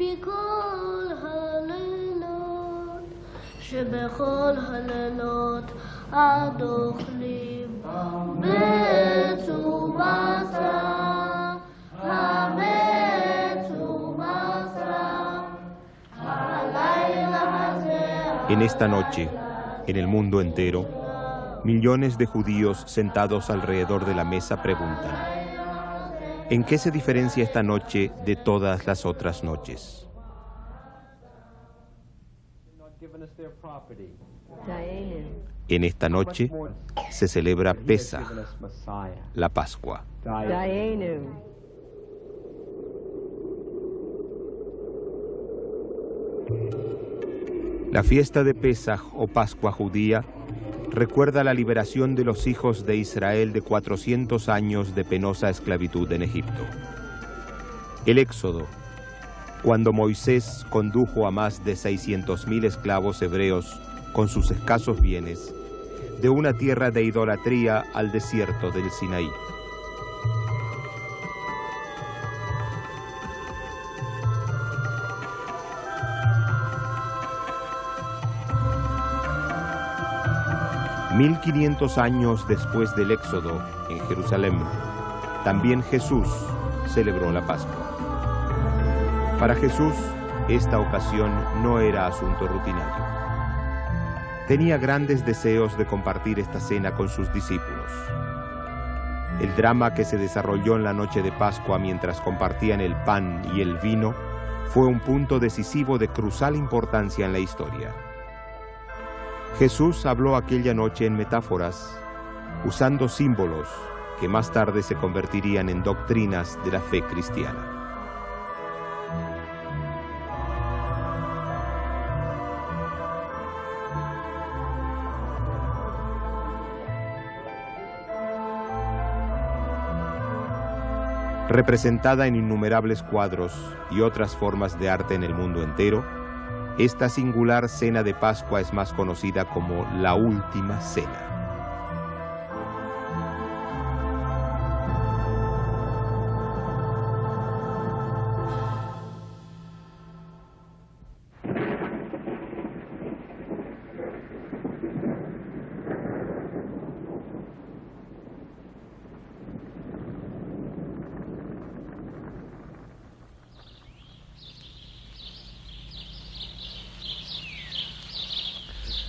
מכל הלילות, שבכל הלילות עד אוכלים בית ובשר, הבית ובשר, הלילה הזה. En esta noche, en el mundo entero, millones de judíos sentados alrededor de la mesa preguntan: ¿en qué se diferencia esta noche de todas las otras noches? En esta noche se celebra Pesaj, la Pascua. La fiesta de Pesaj o Pascua judía recuerda la liberación de los hijos de Israel de 400 años de penosa esclavitud en Egipto. El Éxodo, cuando Moisés condujo a más de 600.000 esclavos hebreos con sus escasos bienes de una tierra de idolatría al desierto del Sinaí. «1500 años después del Éxodo, en Jerusalén, también Jesús celebró la Pascua. Para Jesús, esta ocasión no era asunto rutinario. Tenía grandes deseos de compartir esta cena con sus discípulos. El drama que se desarrolló en la noche de Pascua mientras compartían el pan y el vino fue un punto decisivo de crucial importancia en la historia. Jesús habló aquella noche en metáforas, usando símbolos que más tarde se convertirían en doctrinas de la fe cristiana. Representada en innumerables cuadros y otras formas de arte en el mundo entero, esta singular cena de Pascua es más conocida como la Última Cena.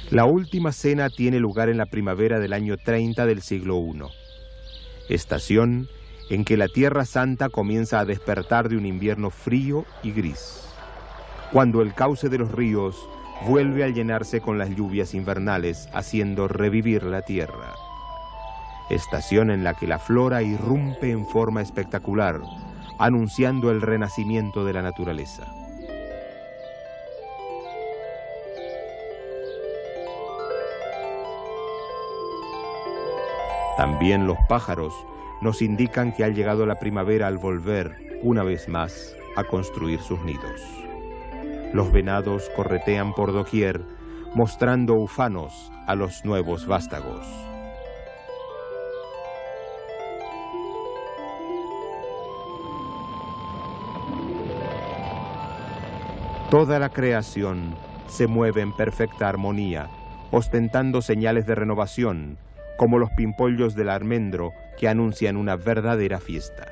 La Última Cena tiene lugar en la primavera del año 30 del siglo I, estación en que la Tierra Santa comienza a despertar de un invierno frío y gris, cuando el cauce de los ríos vuelve a llenarse con las lluvias invernales, haciendo revivir la tierra. Estación en la que la flora irrumpe en forma espectacular, anunciando el renacimiento de la naturaleza. También los pájaros nos indican que ha llegado la primavera al volver, una vez más, a construir sus nidos. Los venados corretean por doquier, mostrando ufanos a los nuevos vástagos. Toda la creación se mueve en perfecta armonía, ostentando señales de renovación, como los pimpollos del almendro que anuncian una verdadera fiesta.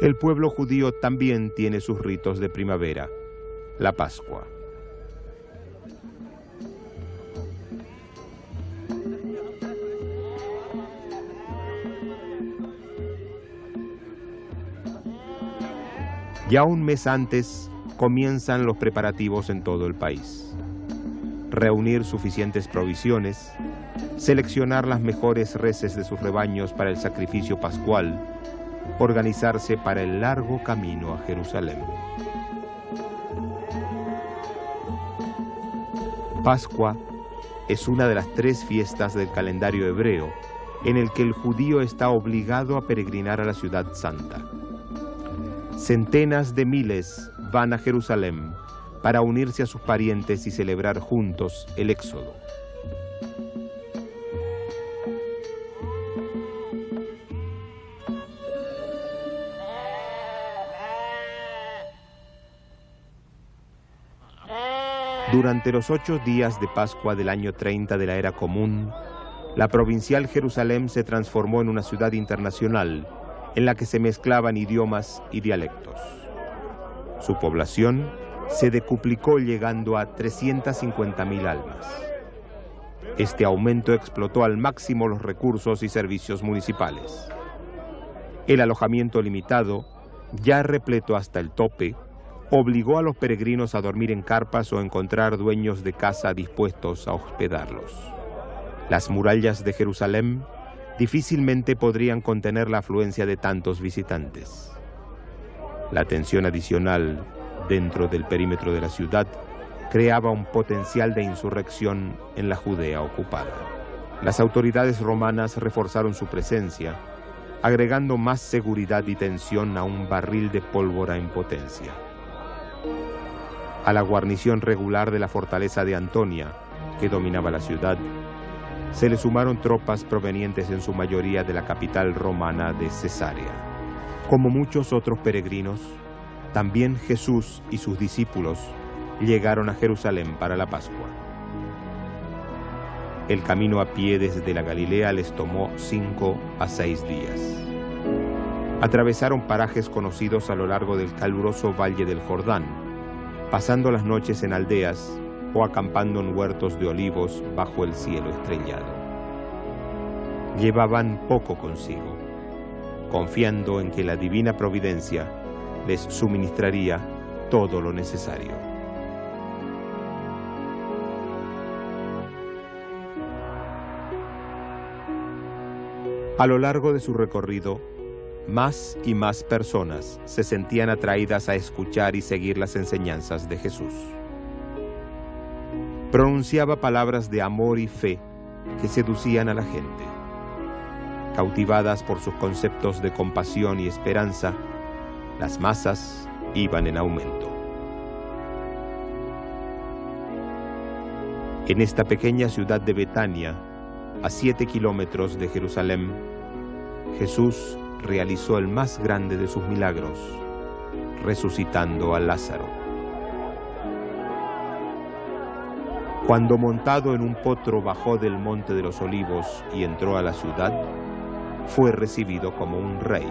El pueblo judío también tiene sus ritos de primavera, la Pascua. Ya un mes antes comienzan los preparativos en todo el país. Reunir suficientes provisiones, seleccionar las mejores reses de sus rebaños para el sacrificio pascual, organizarse para el largo camino a Jerusalén. Pascua es una de las 3 fiestas del calendario hebreo en el que el judío está obligado a peregrinar a la ciudad santa. Centenas de miles van a Jerusalén para unirse a sus parientes y celebrar juntos el Éxodo. Durante los 8 días de Pascua del año 30 de la era común, la provincial Jerusalén se transformó en una ciudad internacional en la que se mezclaban idiomas y dialectos. Su población se decuplicó llegando a 350.000 almas. Este aumento explotó al máximo los recursos y servicios municipales. El alojamiento limitado, ya repleto hasta el tope, obligó a los peregrinos a dormir en carpas o encontrar dueños de casa dispuestos a hospedarlos. Las murallas de Jerusalén difícilmente podrían contener la afluencia de tantos visitantes. La tensión adicional dentro del perímetro de la ciudad creaba un potencial de insurrección en la Judea ocupada. Las autoridades romanas reforzaron su presencia, agregando más seguridad y tensión a un barril de pólvora en potencia. A la guarnición regular de la fortaleza de Antonia, que dominaba la ciudad, se le sumaron tropas provenientes en su mayoría de la capital romana de Cesarea. Como muchos otros peregrinos, también Jesús y sus discípulos llegaron a Jerusalén para la Pascua. El camino a pie desde la Galilea les tomó 5 a 6 días. Atravesaron parajes conocidos a lo largo del caluroso valle del Jordán, pasando las noches en aldeas o acampando en huertos de olivos bajo el cielo estrellado. Llevaban poco consigo, confiando en que la divina providencia les suministraría todo lo necesario. A lo largo de su recorrido, más y más personas se sentían atraídas a escuchar y seguir las enseñanzas de Jesús. Pronunciaba palabras de amor y fe que seducían a la gente. Cautivadas por sus conceptos de compasión y esperanza, las masas iban en aumento. En esta pequeña ciudad de Betania, a 7 kilómetros de Jerusalén, Jesús realizó el más grande de sus milagros, resucitando a Lázaro. Cuando montado en un potro bajó del Monte de los Olivos y entró a la ciudad, fue recibido como un rey.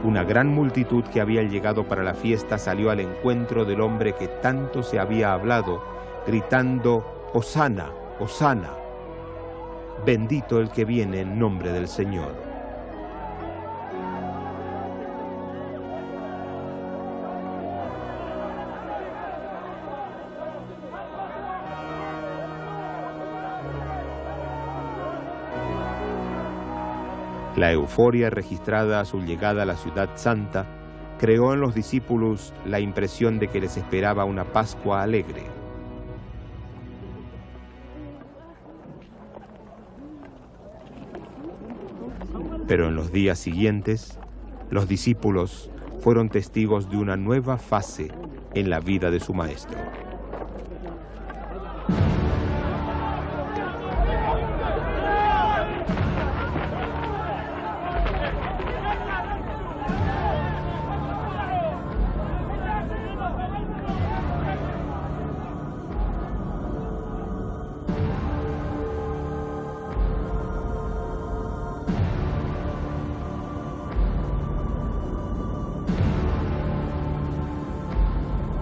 Una gran multitud que había llegado para la fiesta salió al encuentro del hombre que tanto se había hablado, gritando: «Hosana, Hosana, bendito el que viene en nombre del Señor». La euforia registrada a su llegada a la ciudad santa creó en los discípulos la impresión de que les esperaba una Pascua alegre. Pero en los días siguientes, los discípulos fueron testigos de una nueva fase en la vida de su maestro.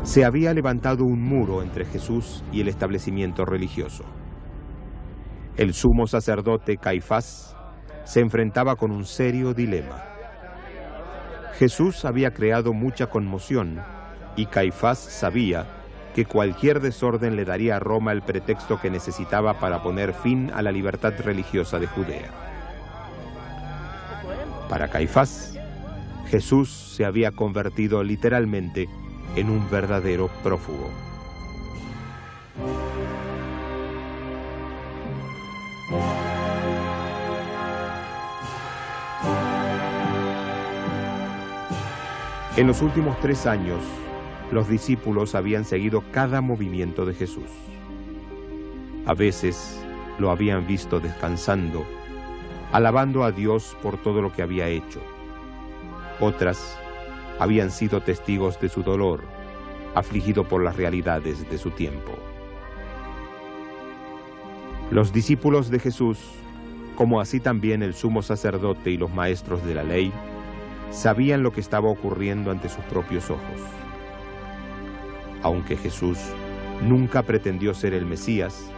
Se había levantado un muro entre Jesús y el establecimiento religioso. El sumo sacerdote Caifás se enfrentaba con un serio dilema. Jesús había creado mucha conmoción y Caifás sabía que cualquier desorden le daría a Roma el pretexto que necesitaba para poner fin a la libertad religiosa de Judea. Para Caifás, Jesús se había convertido literalmente en un verdadero prófugo. En los últimos 3 años, los discípulos habían seguido cada movimiento de Jesús. A veces lo habían visto descansando, alabando a Dios por todo lo que había hecho. Otras habían sido testigos de su dolor, afligido por las realidades de su tiempo. Los discípulos de Jesús, como así también el sumo sacerdote y los maestros de la ley, sabían lo que estaba ocurriendo ante sus propios ojos. Aunque Jesús nunca pretendió ser el Mesías,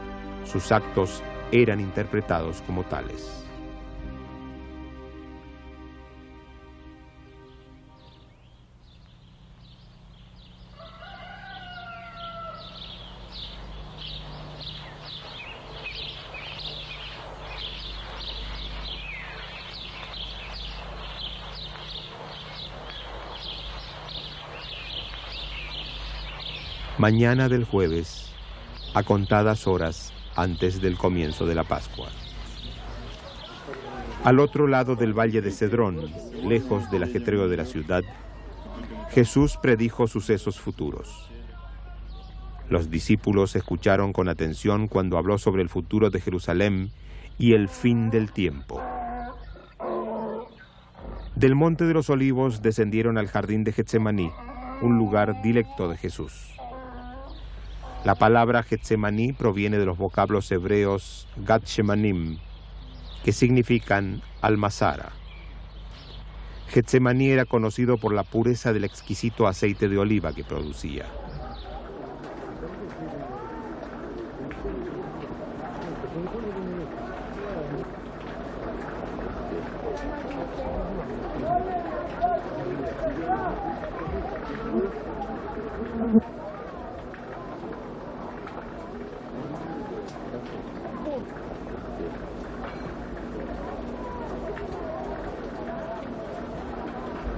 sus actos eran interpretados como tales. Mañana del jueves, a contadas horas antes del comienzo de la Pascua. Al otro lado del valle de Cedrón, lejos del ajetreo de la ciudad, Jesús predijo sucesos futuros. Los discípulos escucharon con atención cuando habló sobre el futuro de Jerusalén y el fin del tiempo. Del Monte de los Olivos descendieron al jardín de Getsemaní, un lugar dilecto de Jesús. La palabra Getsemaní proviene de los vocablos hebreos Gad Shemanim, que significan almazara. Getsemaní era conocido por la pureza del exquisito aceite de oliva que producía.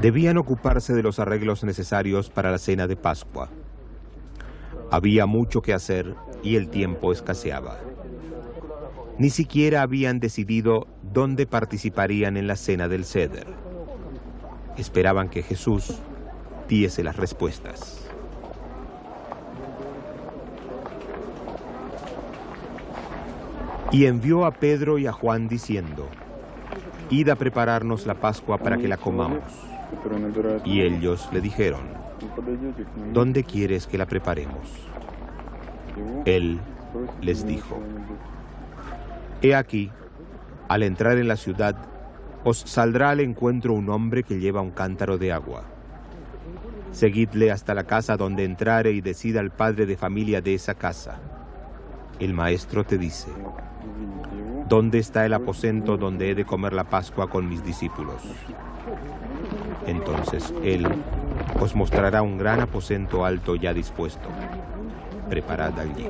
Debían ocuparse de los arreglos necesarios para la cena de Pascua. Había mucho que hacer y el tiempo escaseaba. Ni siquiera habían decidido dónde participarían en la cena del Seder. Esperaban que Jesús diese las respuestas. Y envió a Pedro y a Juan diciendo: «Id a prepararnos la Pascua para que la comamos». Y ellos le dijeron: «¿Dónde quieres que la preparemos?». Él les dijo: «He aquí, al entrar en la ciudad, os saldrá al encuentro un hombre que lleva un cántaro de agua. Seguidle hasta la casa donde entrare y decida al padre de familia de esa casa: el maestro te dice: ¿dónde está el aposento donde he de comer la Pascua con mis discípulos? Entonces él os mostrará un gran aposento alto ya dispuesto. Preparad allí».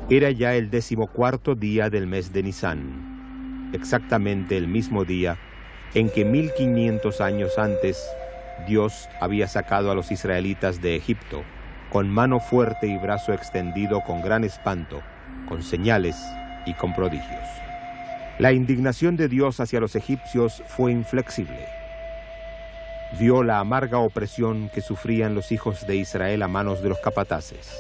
Era ya el 14º día del mes de Nisán, exactamente el mismo día en que 1500 años antes Dios había sacado a los israelitas de Egipto con mano fuerte y brazo extendido, con gran espanto, con señales y con prodigios. La indignación de Dios hacia los egipcios fue inflexible. Vio la amarga opresión que sufrían los hijos de Israel a manos de los capataces.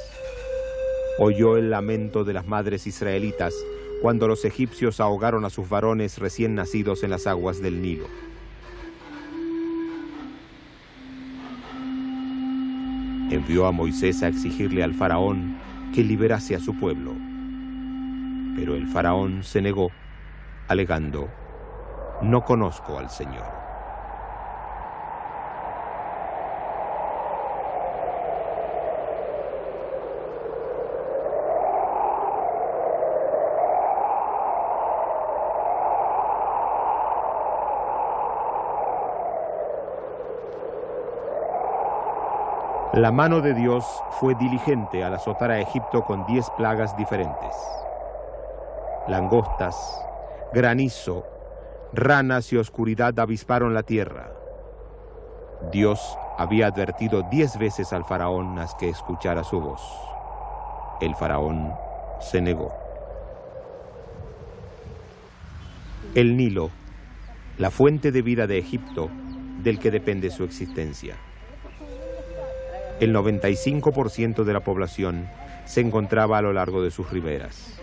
Oyó el lamento de las madres israelitas cuando los egipcios ahogaron a sus varones recién nacidos en las aguas del Nilo. Envió a Moisés a exigirle al faraón que liberase a su pueblo. Pero el faraón se negó, alegando: «No conozco al Señor». La mano de Dios fue diligente al azotar a Egipto con 10 plagas diferentes. Langostas, granizo, ranas y oscuridad avisparon la tierra. Dios había advertido 10 veces al faraón haz que escuchara su voz. El faraón se negó. El Nilo, la fuente de vida de Egipto, del que depende su existencia. El 95% de la población se encontraba a lo largo de sus riberas.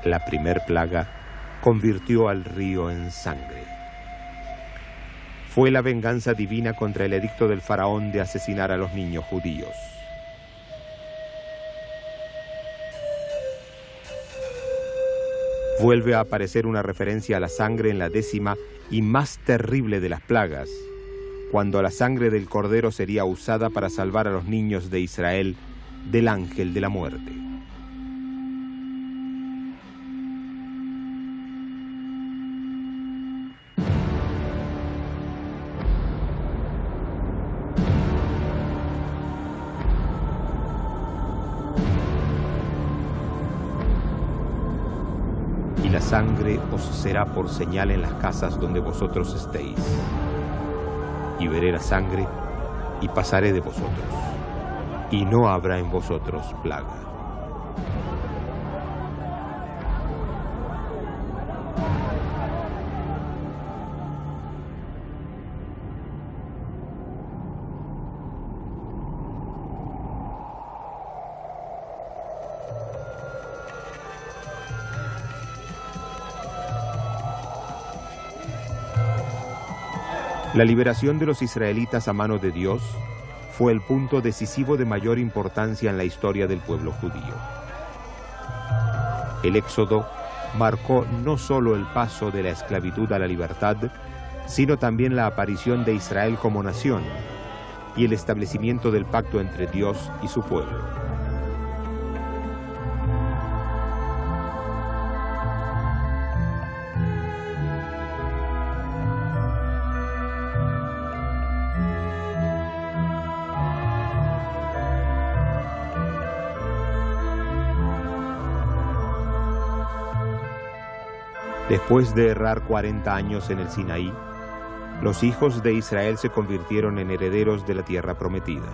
La primer plaga convirtió al río en sangre. fue la venganza divina contra el edicto del faraón de asesinar a los niños judíos. Vuelve a aparecer una referencia a la sangre en la 10ª y más terrible de las plagas, cuando la sangre del cordero sería usada para salvar a los niños de Israel del ángel de la muerte. Y la sangre os será por señal en las casas donde vosotros estéis. Y veré la sangre y pasaré de vosotros, y no habrá en vosotros plaga. La liberación de los israelitas a mano de Dios fue el punto decisivo de mayor importancia en la historia del pueblo judío. El Éxodo marcó no solo el paso de la esclavitud a la libertad, sino también la aparición de Israel como nación y el establecimiento del pacto entre Dios y su pueblo. Después de errar 40 años en el Sinaí, los hijos de Israel se convirtieron en herederos de la tierra prometida.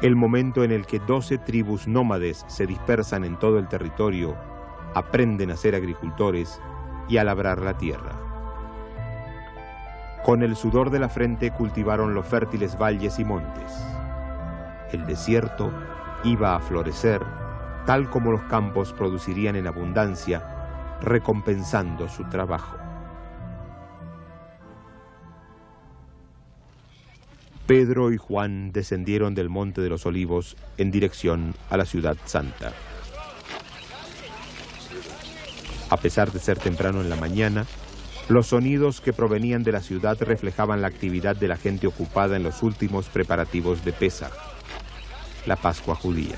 El momento en el que 12 tribus nómades se dispersan en todo el territorio, aprenden a ser agricultores y a labrar la tierra. Con el sudor de la frente cultivaron los fértiles valles y montes. El desierto iba a florecer, tal como los campos producirían en abundancia, recompensando su trabajo. Pedro y Juan descendieron del Monte de los Olivos en dirección a la Ciudad Santa. A pesar de ser temprano en la mañana, los sonidos que provenían de la ciudad reflejaban la actividad de la gente ocupada en los últimos preparativos de Pesaj, la Pascua judía.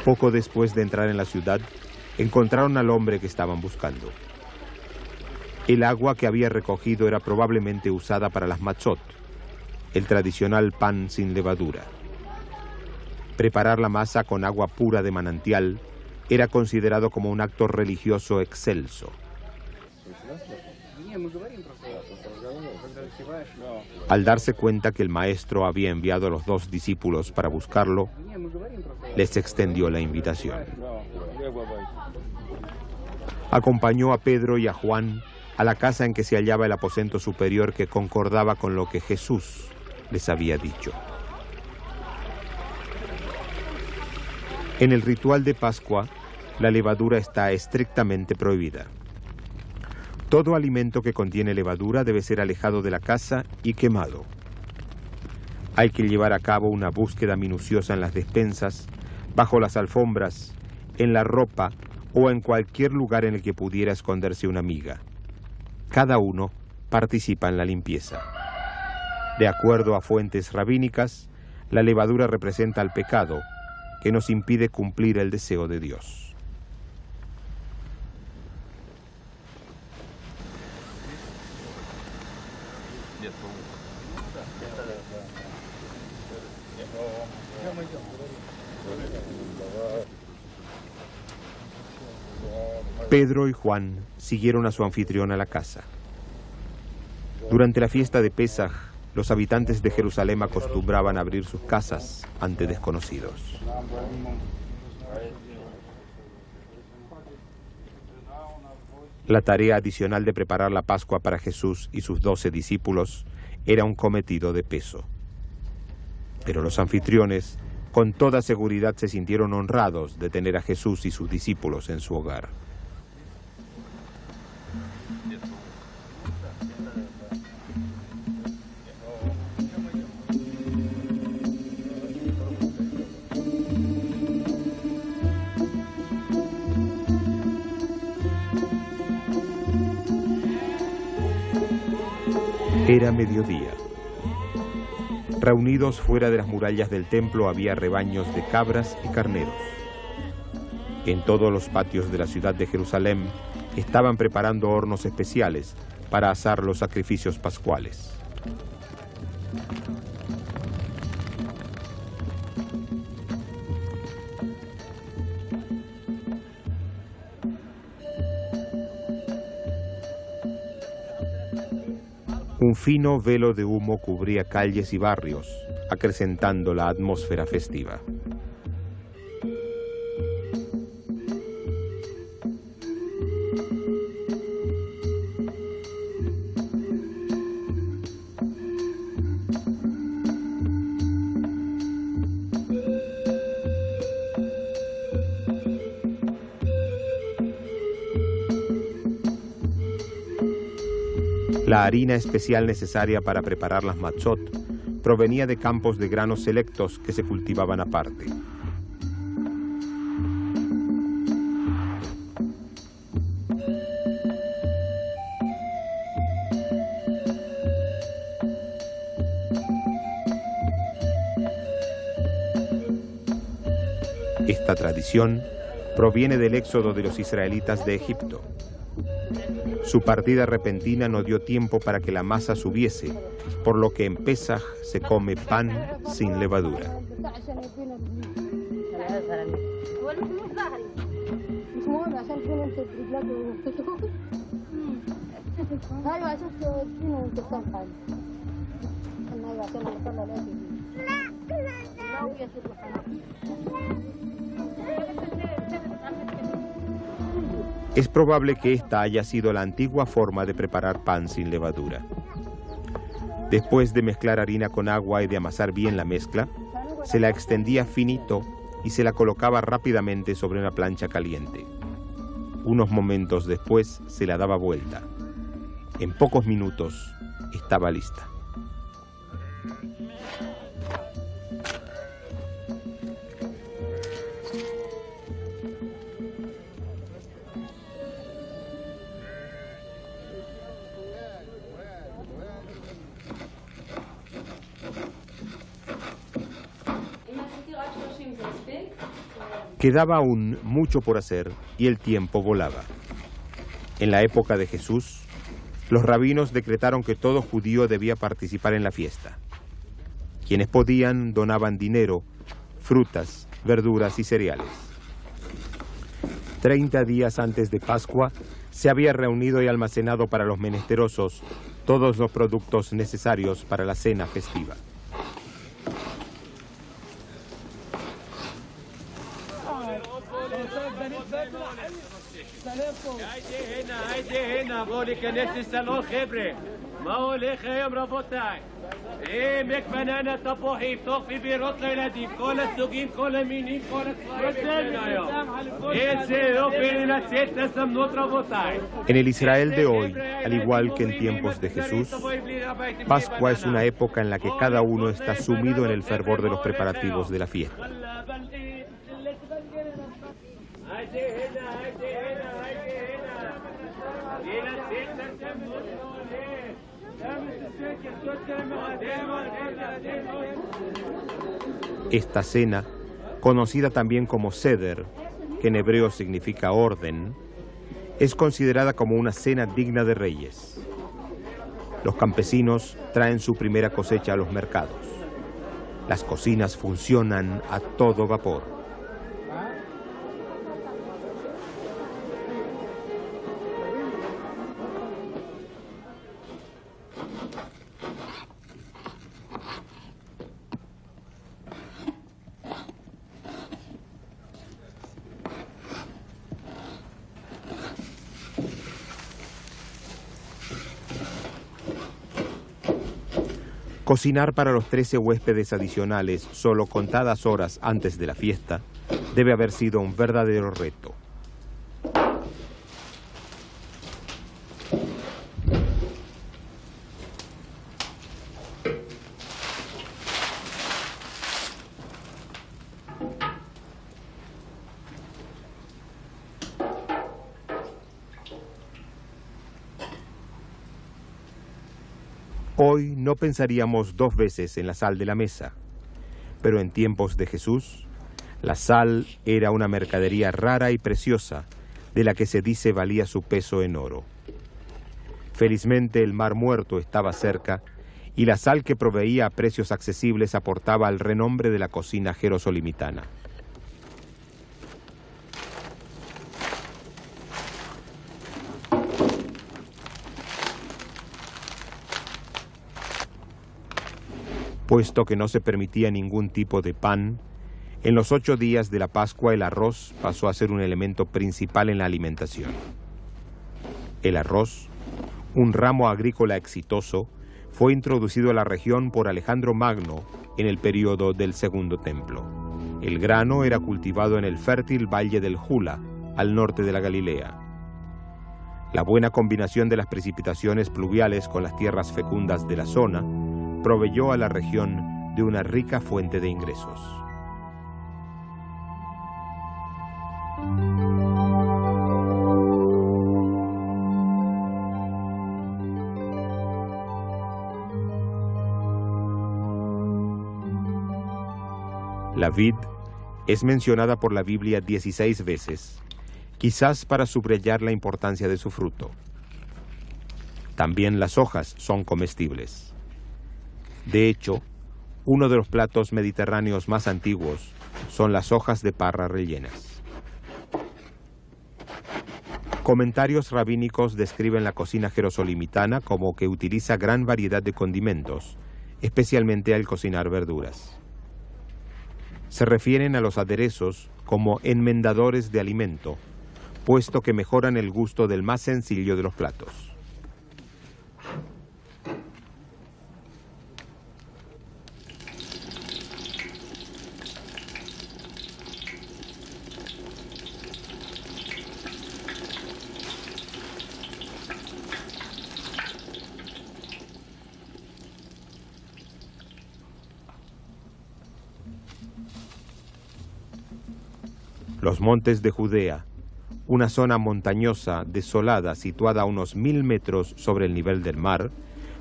Poco después de entrar en la ciudad, encontraron al hombre que estaban buscando. El agua que había recogido era probablemente usada para las matzot, el tradicional pan sin levadura. Preparar la masa con agua pura de manantial era considerado como un acto religioso excelso. Al darse cuenta que el maestro había enviado a los 2 discípulos para buscarlo, les extendió la invitación. Acompañó a Pedro y a Juan a la casa en que se hallaba el aposento superior que concordaba con lo que Jesús les había dicho. En el ritual de Pascua, la levadura está estrictamente prohibida. Todo alimento que contiene levadura debe ser alejado de la casa y quemado. Hay que llevar a cabo una búsqueda minuciosa en las despensas, bajo las alfombras, en la ropa o en cualquier lugar en el que pudiera esconderse una miga. Cada uno participa en la limpieza. De acuerdo a fuentes rabínicas, la levadura representa el pecado que nos impide cumplir el deseo de Dios. Pedro y Juan siguieron a su anfitrión a la casa. Durante la fiesta de Pesaj, los habitantes de Jerusalén acostumbraban a abrir sus casas ante desconocidos. La tarea adicional de preparar la Pascua para Jesús y sus 12 discípulos era un cometido de peso. Pero los anfitriones, con toda seguridad, se sintieron honrados de tener a Jesús y sus discípulos en su hogar. Era mediodía. Reunidos fuera de las murallas del templo había rebaños de cabras y carneros. En todos los patios de la ciudad de Jerusalén estaban preparando hornos especiales para asar los sacrificios pascuales. Un fino velo de humo cubría calles y barrios, acrecentando la atmósfera festiva. La harina especial necesaria para preparar las matzot provenía de campos de granos selectos que se cultivaban aparte. Esta tradición proviene del éxodo de los israelitas de Egipto. Su partida repentina no dio tiempo para que la masa subiese, por lo que en Pesaj se come pan sin levadura. Es probable que esta haya sido la antigua forma de preparar pan sin levadura. Después de mezclar harina con agua y de amasar bien la mezcla, se la extendía finito y se la colocaba rápidamente sobre una plancha caliente. Unos momentos después se la daba vuelta. En pocos minutos estaba lista. Quedaba aún mucho por hacer y el tiempo volaba. En la época de Jesús, los rabinos decretaron que todo judío debía participar en la fiesta. Quienes podían donaban dinero, frutas, verduras y cereales. 30 días antes de Pascua se había reunido y almacenado para los menesterosos todos los productos necesarios para la cena festiva. En el Israel de hoy, al igual que en tiempos de Jesús, Pascua es una época en la que cada uno está sumido en el fervor de los preparativos de la fiesta. Esta cena, conocida también como Seder, que en hebreo significa orden, es considerada como una cena digna de reyes. Los campesinos traen su primera cosecha a los mercados. Las cocinas funcionan a todo vapor. Cocinar para los 13 huéspedes adicionales solo contadas horas antes de la fiesta debe haber sido un verdadero reto. Hoy no pensaríamos dos veces en la sal de la mesa, pero en tiempos de Jesús, la sal era una mercadería rara y preciosa, de la que se dice valía su peso en oro. Felizmente el Mar Muerto estaba cerca, y la sal que proveía a precios accesibles aportaba al renombre de la cocina jerosolimitana. Puesto que no se permitía ningún tipo de pan, en los 8 días de la Pascua el arroz pasó a ser un elemento principal en la alimentación. El arroz, un ramo agrícola exitoso, fue introducido a la región por Alejandro Magno en el período del Segundo Templo. El grano era cultivado en el fértil valle del Jula, al norte de la Galilea. La buena combinación de las precipitaciones pluviales con las tierras fecundas de la zona proveyó a la región de una rica fuente de ingresos. La vid es mencionada por la Biblia 16 veces, quizás para subrayar la importancia de su fruto. También las hojas son comestibles. De hecho, uno de los platos mediterráneos más antiguos son las hojas de parra rellenas. Comentarios rabínicos describen la cocina jerosolimitana como que utiliza gran variedad de condimentos, especialmente al cocinar verduras. Se refieren a los aderezos como enmendadores de alimento, puesto que mejoran el gusto del más sencillo de los platos. Los montes de Judea, una zona montañosa desolada situada a unos 1000 metros sobre el nivel del mar,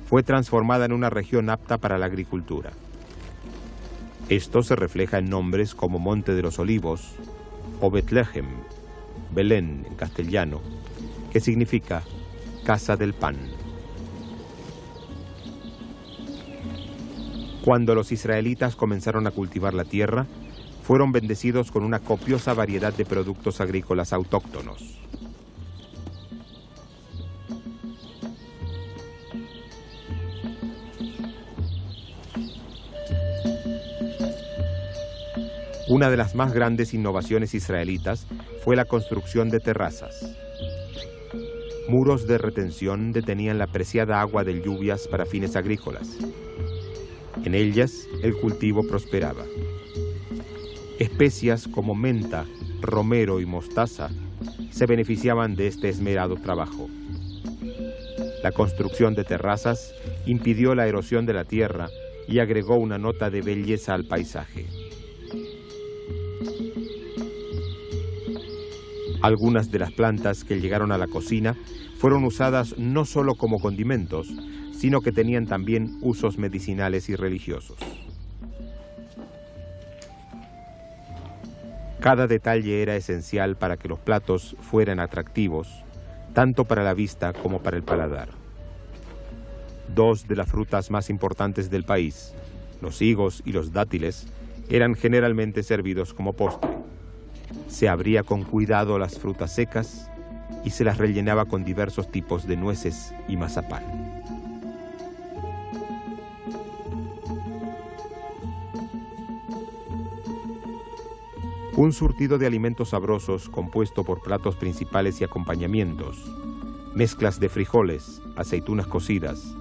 fue transformada en una región apta para la agricultura. Esto se refleja en nombres como Monte de los Olivos o Betlehem, Belén en castellano, que significa Casa del Pan. Cuando los israelitas comenzaron a cultivar la tierra, fueron bendecidos con una copiosa variedad de productos agrícolas autóctonos. Una de las más grandes innovaciones israelitas fue la construcción de terrazas. Muros de retención detenían la preciada agua de lluvias para fines agrícolas. En ellas el cultivo prosperaba. Especias como menta, romero y mostaza se beneficiaban de este esmerado trabajo. La construcción de terrazas impidió la erosión de la tierra y agregó una nota de belleza al paisaje. Algunas de las plantas que llegaron a la cocina fueron usadas no solo como condimentos, sino que tenían también usos medicinales y religiosos. Cada detalle era esencial para que los platos fueran atractivos, tanto para la vista como para el paladar. Dos de las frutas más importantes del país, los higos y los dátiles, eran generalmente servidos como postre. Se abría con cuidado las frutas secas y se las rellenaba con diversos tipos de nueces y mazapán. Un surtido de alimentos sabrosos compuesto por platos principales y acompañamientos, mezclas de frijoles, aceitunas cocidas,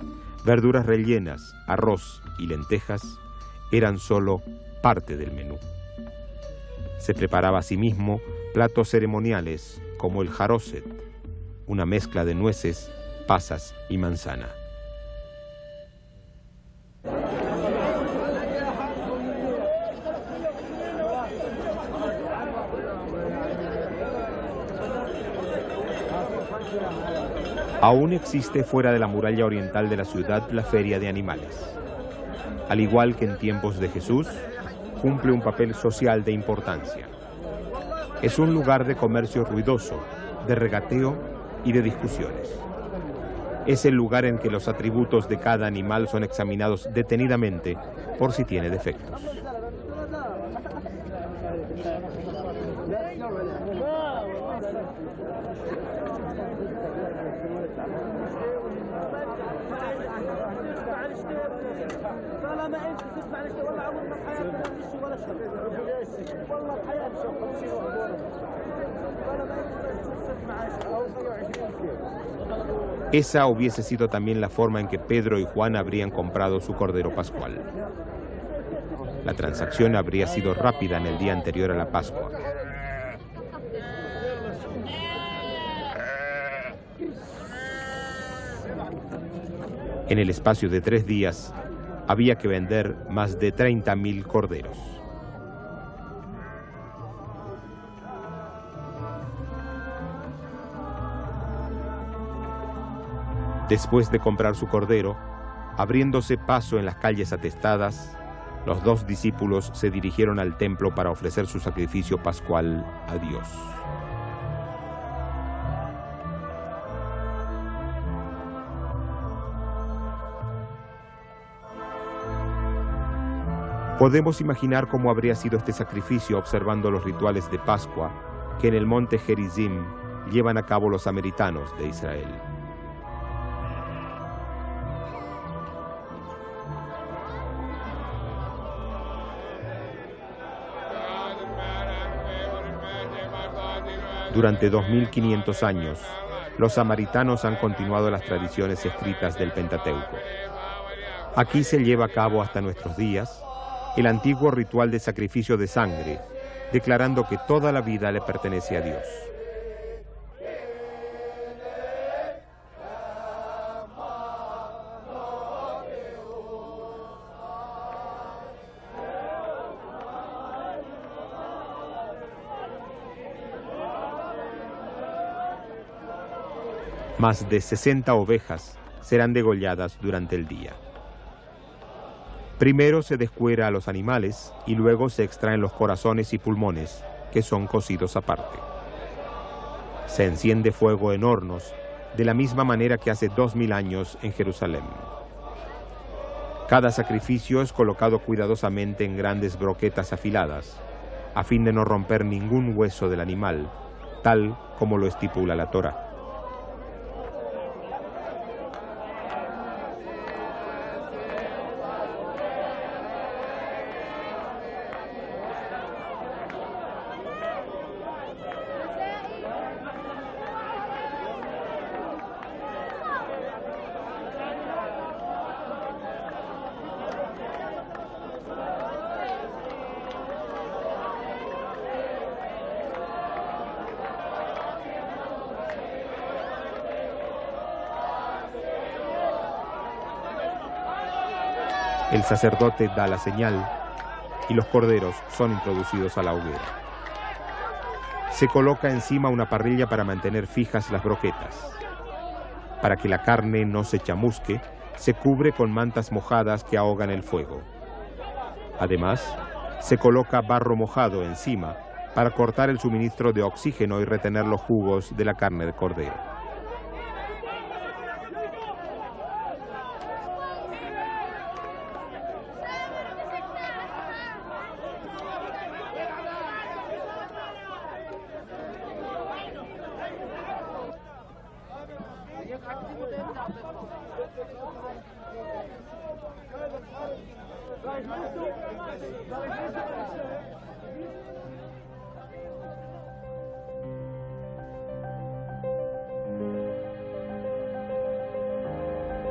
verduras rellenas, arroz y lentejas eran solo parte del menú. Se preparaba asimismo platos ceremoniales como el jaroset, una mezcla de nueces, pasas y manzana. Aún existe fuera de la muralla oriental de la ciudad la feria de animales. Al igual que en tiempos de Jesús, cumple un papel social de importancia. Es un lugar de comercio ruidoso, de regateo y de discusiones. Es el lugar en que los atributos de cada animal son examinados detenidamente por si tiene defectos. Esa hubiese sido también la forma en que Pedro y Juan habrían comprado su cordero pascual. La transacción habría sido rápida en el día anterior a la Pascua. En el espacio de 3 días, había que vender más de 30.000 corderos. Después de comprar su cordero, abriéndose paso en las calles atestadas, los 2 discípulos se dirigieron al templo para ofrecer su sacrificio pascual a Dios. Podemos imaginar cómo habría sido este sacrificio observando los rituales de Pascua que en el monte Gerizim llevan a cabo los samaritanos de Israel. Durante 2500 años, los samaritanos han continuado las tradiciones escritas del Pentateuco. Aquí se lleva a cabo hasta nuestros días el antiguo ritual de sacrificio de sangre, declarando que toda la vida le pertenece a Dios. Más de 60 ovejas serán degolladas durante el día. Primero se descuera a los animales y luego se extraen los corazones y pulmones, que son cocidos aparte. Se enciende fuego en hornos, de la misma manera que hace 2000 años en Jerusalén. Cada sacrificio es colocado cuidadosamente en grandes broquetas afiladas, a fin de no romper ningún hueso del animal, tal como lo estipula la Torá. El sacerdote da la señal y los corderos son introducidos a la hoguera. Se coloca encima una parrilla para mantener fijas las broquetas. Para que la carne no se chamusque, se cubre con mantas mojadas que ahogan el fuego. Además, se coloca barro mojado encima para cortar el suministro de oxígeno y retener los jugos de la carne de cordero.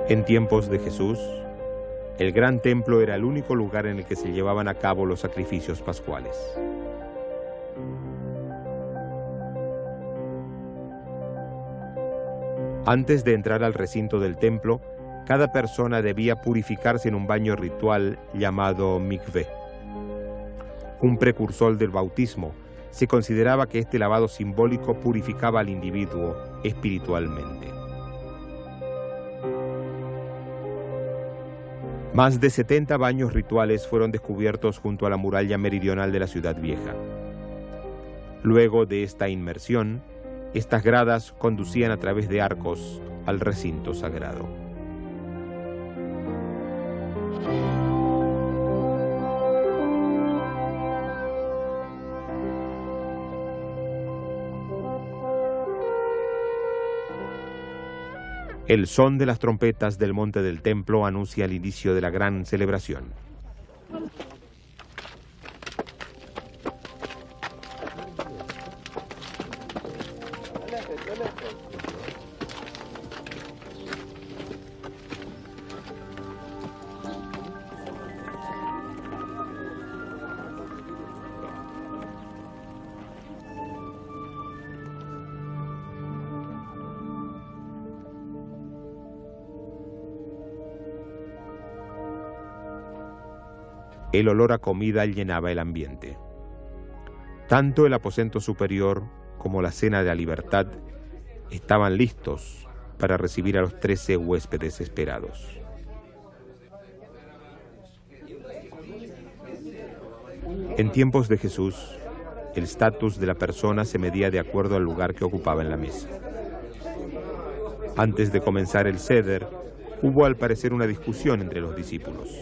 En tiempos de Jesús, El gran templo era el único lugar en el que se llevaban a cabo los sacrificios pascuales. Antes de entrar al recinto del templo, cada persona debía purificarse en un baño ritual llamado mikveh. Un precursor del bautismo, se consideraba que este lavado simbólico purificaba al individuo espiritualmente. Más de 70 baños rituales fueron descubiertos junto a la muralla meridional de la ciudad vieja. Luego de esta inmersión, estas gradas conducían a través de arcos al recinto sagrado. El son de las trompetas del monte del templo anuncia el inicio de la gran celebración. El olor a comida llenaba el ambiente. Tanto el aposento superior como la cena de la libertad estaban listos para recibir a los 13 huéspedes esperados. En tiempos de Jesús, el estatus de la persona se medía de acuerdo al lugar que ocupaba en la mesa. Antes de comenzar el Seder, hubo al parecer una discusión entre los discípulos.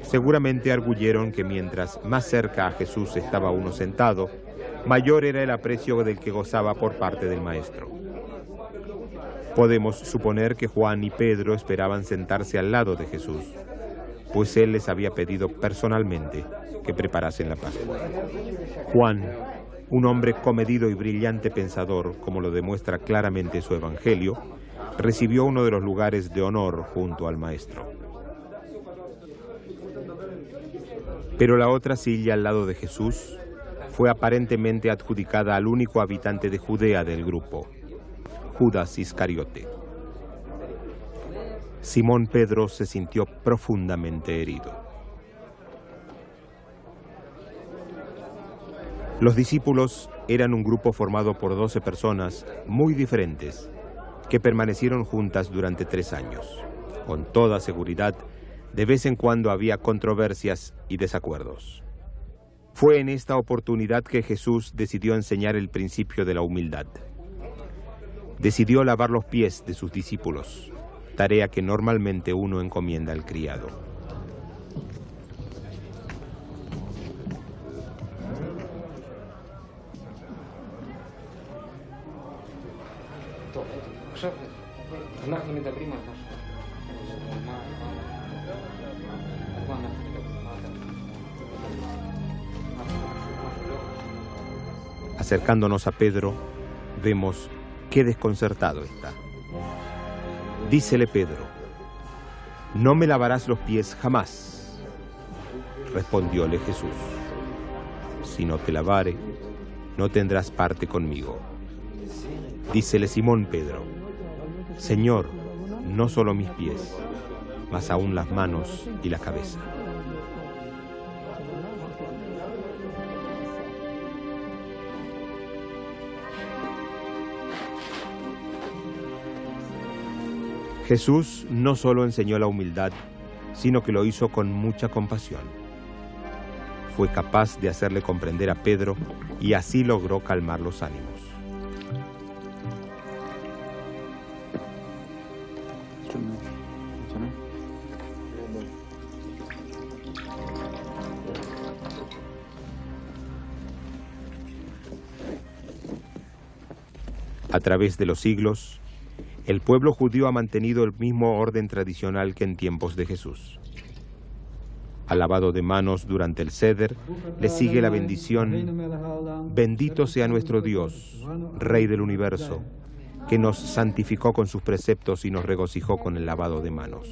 Seguramente arguyeron que mientras más cerca a Jesús estaba uno sentado, mayor era el aprecio del que gozaba por parte del Maestro. Podemos suponer que Juan y Pedro esperaban sentarse al lado de Jesús, pues él les había pedido personalmente que preparasen la Pascua. Juan, un hombre comedido y brillante pensador, como lo demuestra claramente su Evangelio, recibió uno de los lugares de honor junto al Maestro. Pero la otra silla al lado de Jesús fue aparentemente adjudicada al único habitante de Judea del grupo, Judas Iscariote. Simón Pedro se sintió profundamente herido. Los discípulos eran un grupo formado por 12 personas muy diferentes que permanecieron juntas durante 3 años. Con toda seguridad, de vez en cuando había controversias y desacuerdos. Fue en esta oportunidad que Jesús decidió enseñar el principio de la humildad. Decidió lavar los pies de sus discípulos, tarea que normalmente uno encomienda al criado. Acercándonos a Pedro, vemos qué desconcertado está. Dícele Pedro: «No me lavarás los pies jamás». Respondióle Jesús: «Si no te lavare, no tendrás parte conmigo». Dícele Simón Pedro: «Señor, no solo mis pies, mas aún las manos y la cabeza». Jesús no solo enseñó la humildad, sino que lo hizo con mucha compasión. Fue capaz de hacerle comprender a Pedro y así logró calmar los ánimos. A través de los siglos, el pueblo judío ha mantenido el mismo orden tradicional que en tiempos de Jesús. Al lavado de manos durante el Seder le sigue la bendición: «Bendito sea nuestro Dios, Rey del universo, que nos santificó con sus preceptos y nos regocijó con el lavado de manos».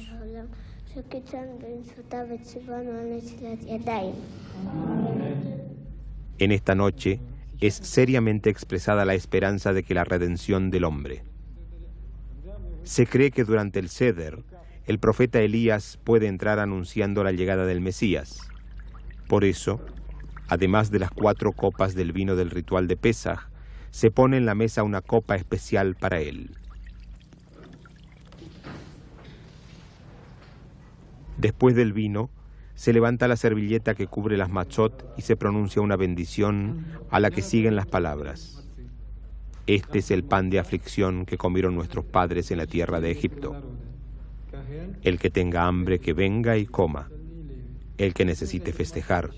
En esta noche es seriamente expresada la esperanza de que la redención del hombre. Se cree que durante el Seder, el profeta Elías puede entrar anunciando la llegada del Mesías. Por eso, además de las 4 copas del vino del ritual de Pesaj, se pone en la mesa una copa especial para él. Después del vino, se levanta la servilleta que cubre las matzot y se pronuncia una bendición a la que siguen las palabras: este es el pan de aflicción que comieron nuestros padres en la tierra de Egipto. El que tenga hambre, que venga y coma. El que necesite festejar,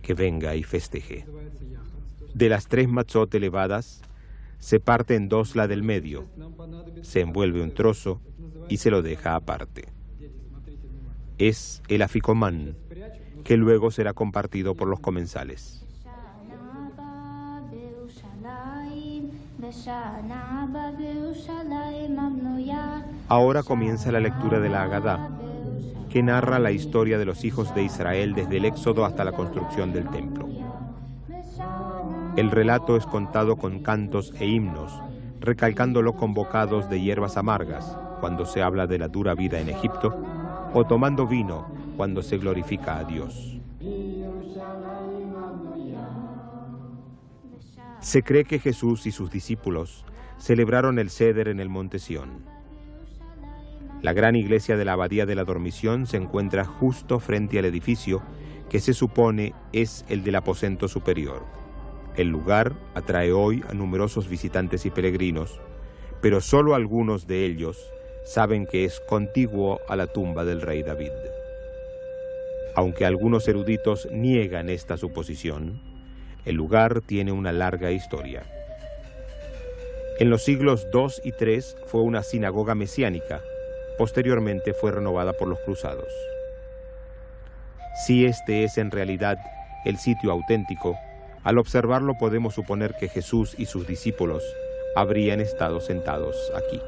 que venga y festeje. De las 3 matzot elevadas, se parte en 2 la del medio, se envuelve un trozo y se lo deja aparte. Es el afikoman, que luego será compartido por los comensales. Ahora comienza la lectura de la Agadá, que narra la historia de los hijos de Israel desde el Éxodo hasta la construcción del templo. El relato es contado con cantos e himnos, recalcándolo con bocados de hierbas amargas, cuando se habla de la dura vida en Egipto, o tomando vino, cuando se glorifica a Dios. Se cree que Jesús y sus discípulos celebraron el Seder en el monte Sión. La gran iglesia de la Abadía de la Dormición se encuentra justo frente al edificio que se supone es el del aposento superior. El lugar atrae hoy a numerosos visitantes y peregrinos, pero solo algunos de ellos saben que es contiguo a la tumba del rey David. Aunque algunos eruditos niegan esta suposición, el lugar tiene una larga historia. En los siglos II y III fue una sinagoga mesiánica, posteriormente fue renovada por los cruzados. Si este es en realidad el sitio auténtico, al observarlo podemos suponer que Jesús y sus discípulos habrían estado sentados aquí.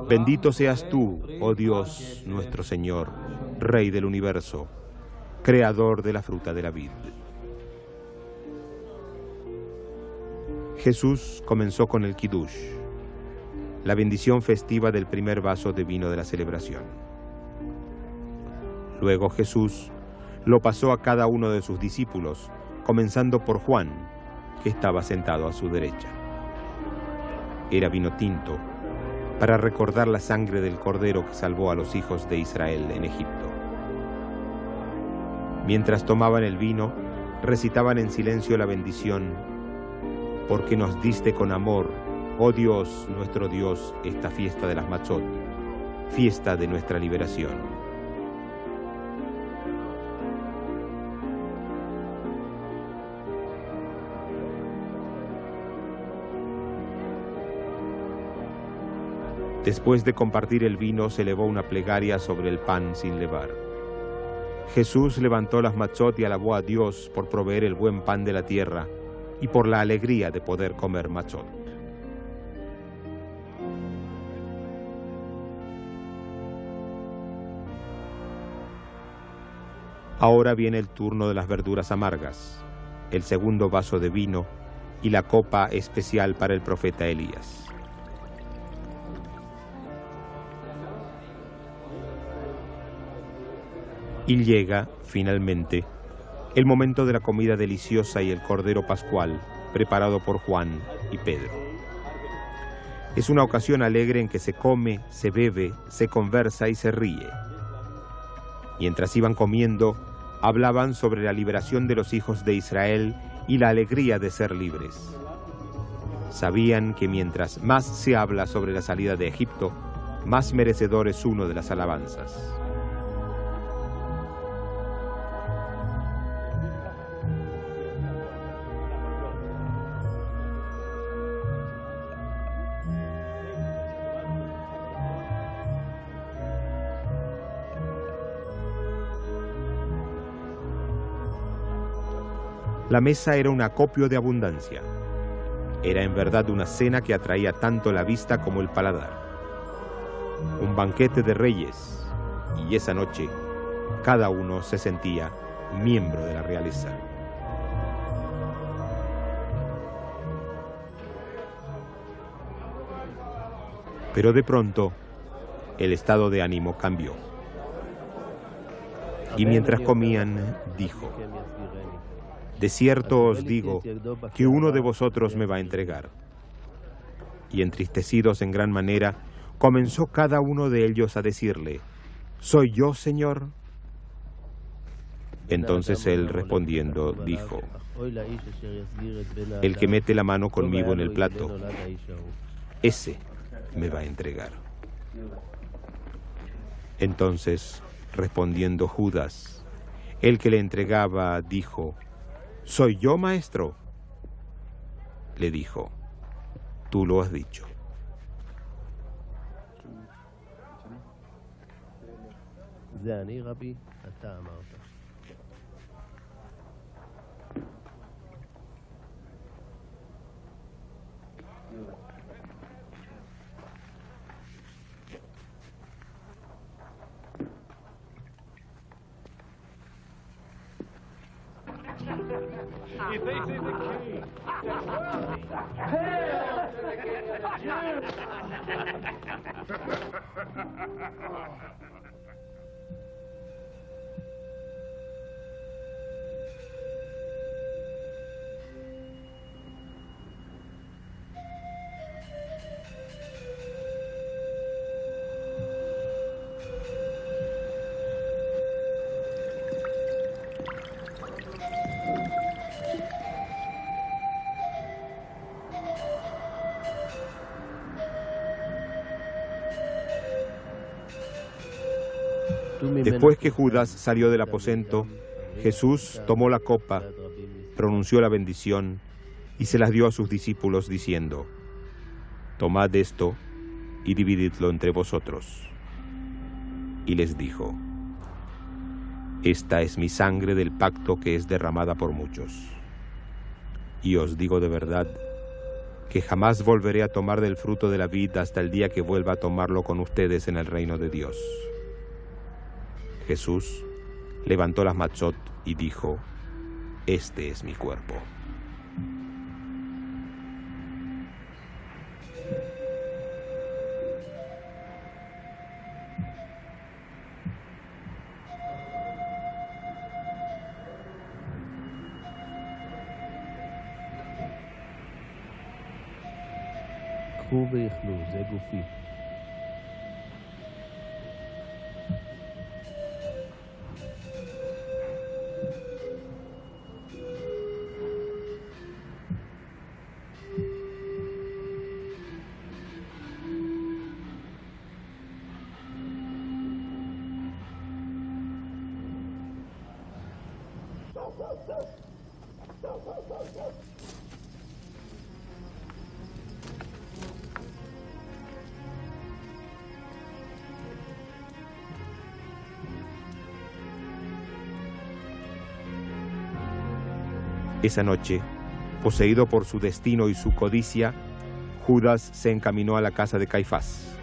Bendito seas tú, oh Dios, nuestro Señor, Rey del universo, Creador de la fruta de la vid. Jesús comenzó con el Kiddush, la bendición festiva del primer vaso de vino de la celebración. Luego Jesús lo pasó a cada uno de sus discípulos, comenzando por Juan, que estaba sentado a su derecha. Era vino tinto, para recordar la sangre del Cordero que salvó a los hijos de Israel en Egipto. Mientras tomaban el vino, recitaban en silencio la bendición: porque nos diste con amor, oh Dios, nuestro Dios, esta fiesta de las Matzot, fiesta de nuestra liberación. Después de compartir el vino, se elevó una plegaria sobre el pan sin levar. Jesús levantó las matzot y alabó a Dios por proveer el buen pan de la tierra y por la alegría de poder comer matzot. Ahora viene el turno de las verduras amargas, el segundo vaso de vino y la copa especial para el profeta Elías. Y llega, finalmente, el momento de la comida deliciosa y el cordero pascual, preparado por Juan y Pedro. Es una ocasión alegre en que se come, se bebe, se conversa y se ríe. Mientras iban comiendo, hablaban sobre la liberación de los hijos de Israel y la alegría de ser libres. Sabían que mientras más se habla sobre la salida de Egipto, más merecedor es uno de las alabanzas. La mesa era un acopio de abundancia. Era en verdad una cena que atraía tanto la vista como el paladar. Un banquete de reyes, y esa noche cada uno se sentía miembro de la realeza. Pero de pronto, el estado de ánimo cambió. Y mientras comían, dijo: de cierto os digo que uno de vosotros me va a entregar. Y entristecidos en gran manera, comenzó cada uno de ellos a decirle: ¿soy yo, Señor? Entonces él respondiendo dijo: el que mete la mano conmigo en el plato, ese me va a entregar. Entonces, respondiendo Judas, el que le entregaba, dijo: ¿soy yo, maestro? Le dijo: tú lo has dicho. He thinks he's a king. Después que Judas salió del aposento, Jesús tomó la copa, pronunció la bendición y se las dio a sus discípulos diciendo: tomad esto y divididlo entre vosotros. Y les dijo: esta es mi sangre del pacto que es derramada por muchos. Y os digo de verdad que jamás volveré a tomar del fruto de la vid hasta el día que vuelva a tomarlo con ustedes en el reino de Dios. Jesús levantó las matzot y dijo: este es mi cuerpo. קחו ויאכלו, זה גופי. Esa noche, poseído por su destino y su codicia, Judas se encaminó a la casa de Caifás.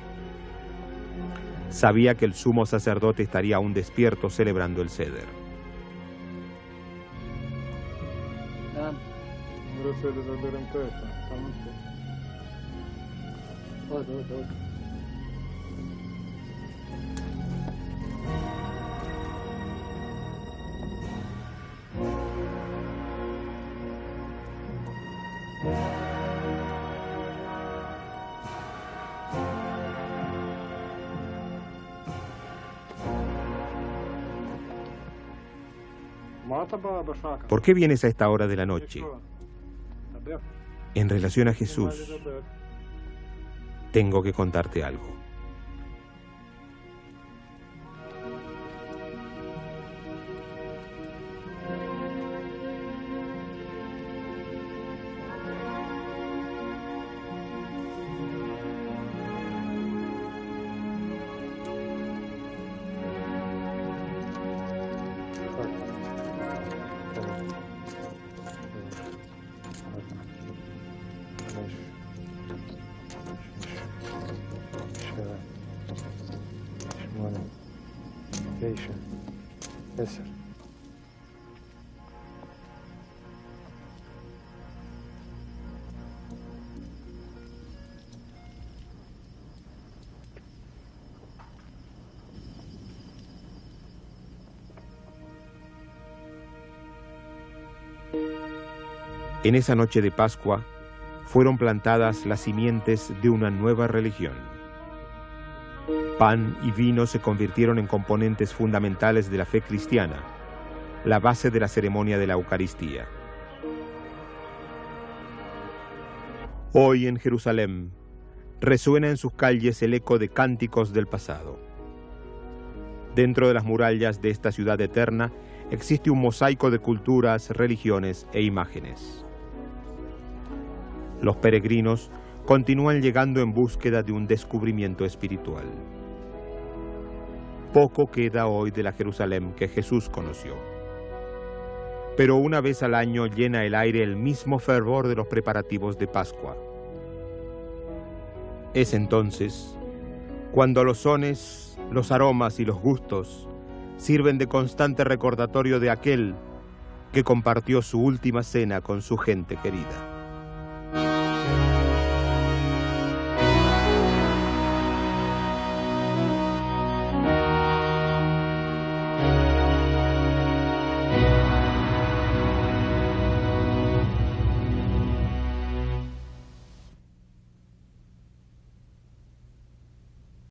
Sabía que el sumo sacerdote estaría aún despierto celebrando el ceder. ¿Por qué vienes a esta hora de la noche? En relación a Jesús, tengo que contarte algo. meditation. Yes, sir. En esa noche de Pascua fueron plantadas las simientes de una nueva religión. Pan y vino se convirtieron en componentes fundamentales de la fe cristiana, la base de la ceremonia de la Eucaristía. Hoy en Jerusalén resuena en sus calles el eco de cánticos del pasado. Dentro de las murallas de esta ciudad eterna existe un mosaico de culturas, religiones e imágenes. Los peregrinos continúan llegando en búsqueda de un descubrimiento espiritual. Poco queda hoy de la Jerusalén que Jesús conoció. Pero una vez al año llena el aire el mismo fervor de los preparativos de Pascua. Es entonces cuando los sones, los aromas y los gustos sirven de constante recordatorio de aquel que compartió su última cena con su gente querida.